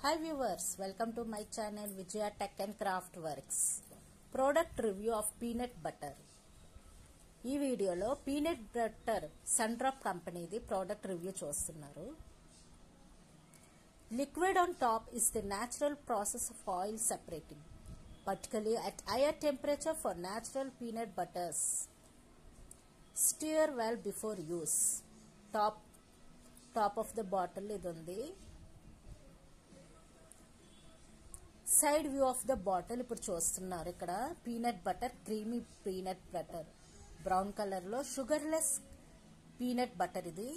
Hi viewers, welcome to my channel Vijaya Tech and Craft Works. Product review of peanut butter. ఈ వీడియోలో peanut butter Sundrop కంపెనీది product review చూస్తున్నారు. Liquid on top is the natural process of oil separating, particularly at higher temperature for natural peanut butters. Stir well before use. Top of the bottle ఇది ఉంది. Side view of the bottle ఇప్పుడు చూస్తున్నారు. ఇక్కడ peanut butter, creamy peanut butter, brown colour లో sugarless peanut butter. ఇది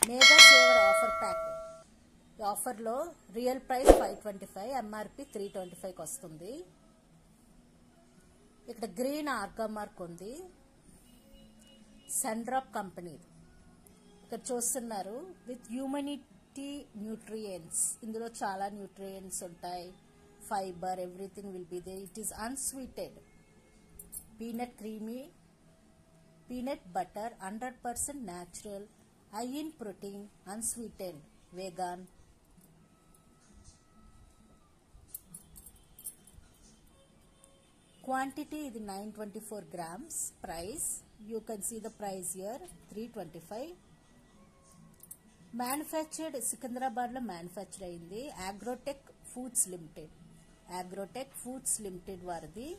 mega saver offer pack. Offer లో real price 525, MRP 325 వస్తుంది. ఇక్కడ గ్రీన్ ఆర్గా మార్క్ ఉంది. Sundrop company. ఇక్కడ చూస్తున్నారు విత్ హ్యూమనిటీ న్యూట్రియంట్స్. ఇందులో చాలా న్యూట్రియంట్స్ ఉంటాయి, fibre, everything will be there. It is unsweetened peanut creamy peanut butter, 100% natural, high in protein, unsweetened, vegan. Quantity ఇది 924 grams. Price, you can see the price here, 325. Manufactured Secunderabad లో manufacture అయింది. Agrotech Foods limited వారిది.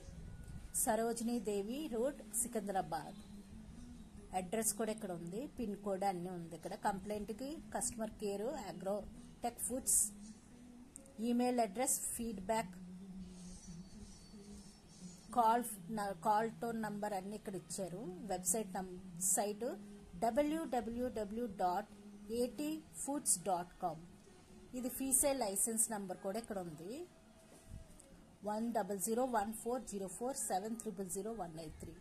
సరోజినీ దేవి road, Secunderabad. Address కూడా ఇక్కడ ఉంది, pin code అన్నీ ఉంది ఇక్కడ. కంప్లైంట్ కి customer care, Agrotech Foods. Email address, feedback, call tone number అన్ని ఇక్కడ ఇచ్చారు. Website site www.atfoods.com. ఇది ఫీసే లైసెన్స్ నంబర్ కూడా ఇక్కడ ఉంది, 10014047000183.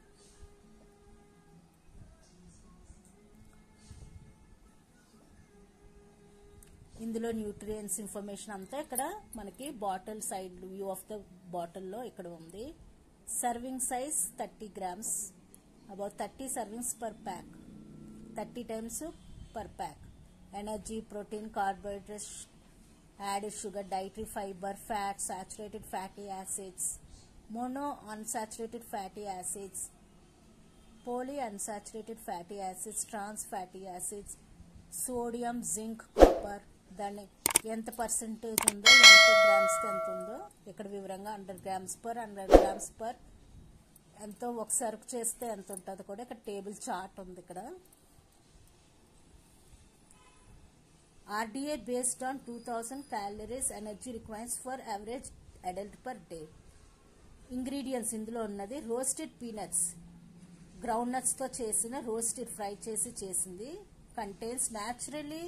ఇందులో న్యూట్రియంట్స్ ఇన్ఫర్మేషన్ అంతా ఇక్కడ మనకి bottle side view of the బాటిల్లో ఇక్కడ ఉంది. Serving size 30 grams, about 30 servings per pack, 30 times per pack. Energy, protein, carbohydrates, added sugar, dietary fiber, fat, saturated fatty acids, mono unsaturated fatty acids, poly unsaturated fatty acids, trans fatty acids, sodium, zinc, copper. దాన్ని ఎంత percentage ఉందో, ఎంత grams ఎంత ఉందో ఇక్కడ వివరంగా 100 grams per ఎంతో ఒకసారి చేస్తే ఎంత ఉంటుందో కూడా ఇక్కడ టేబుల్ చార్ట్ ఉంది. ఇక్కడ RDA based on 2000 calories energy requirements for average adult per day. Ingredients ఇందులో ఉన్నది రోస్టెడ్ పీనట్స్, గ్రౌండ్ నట్స్ తో చేసిన రోస్టెడ్ ఫ్రై చేసింది. Contains naturally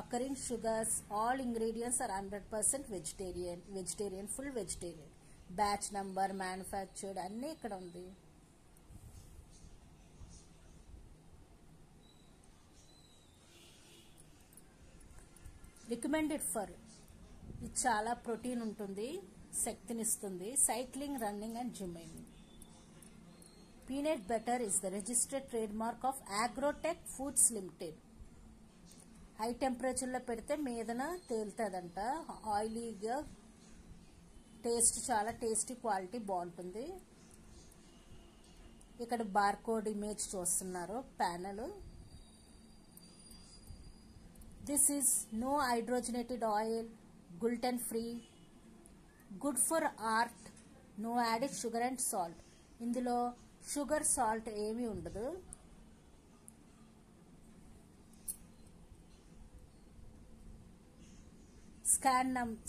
occurring sugars. All ingredients are 100% vegetarian, full vegetarian. Batch number, manufactured అన్నీ ఇక్కడ ఉంది. Recommended for, ఇది చాలా ప్రోటీన్ ఉంటుంది, శక్తినిస్తుంది. Cycling, running and gymming. Peanut butter is the registered trade mark of Agrotech Foods Limited. High టెంపరేచర్లో పెడితే మీదన తేలుతుందంట, ఆయిలీగా, టేస్ట్ చాలా టేస్టీ, క్వాలిటీ బాగుంటుంది. ఇక్కడ బార్కోడ్ ఇమేజ్ చూస్తున్నారు, panel. This is no hydrogenated oil, gluten free, good for heart, no added sugar and salt. ఇందులో షుగర్, సాల్ట్ ఏమీ ఉండదు.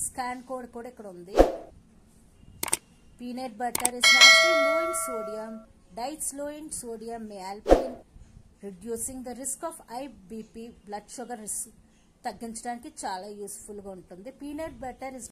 స్కాన్ కోడ్ కూడా ఇక్కడ ఉంది. Peanut butter is naturally low in sodium. Diets low in sodium may help in reducing the risk of high BP, blood sugar risk తగ్గించడానికి చాలా useful గా ఉంటుంది. Peanut butter is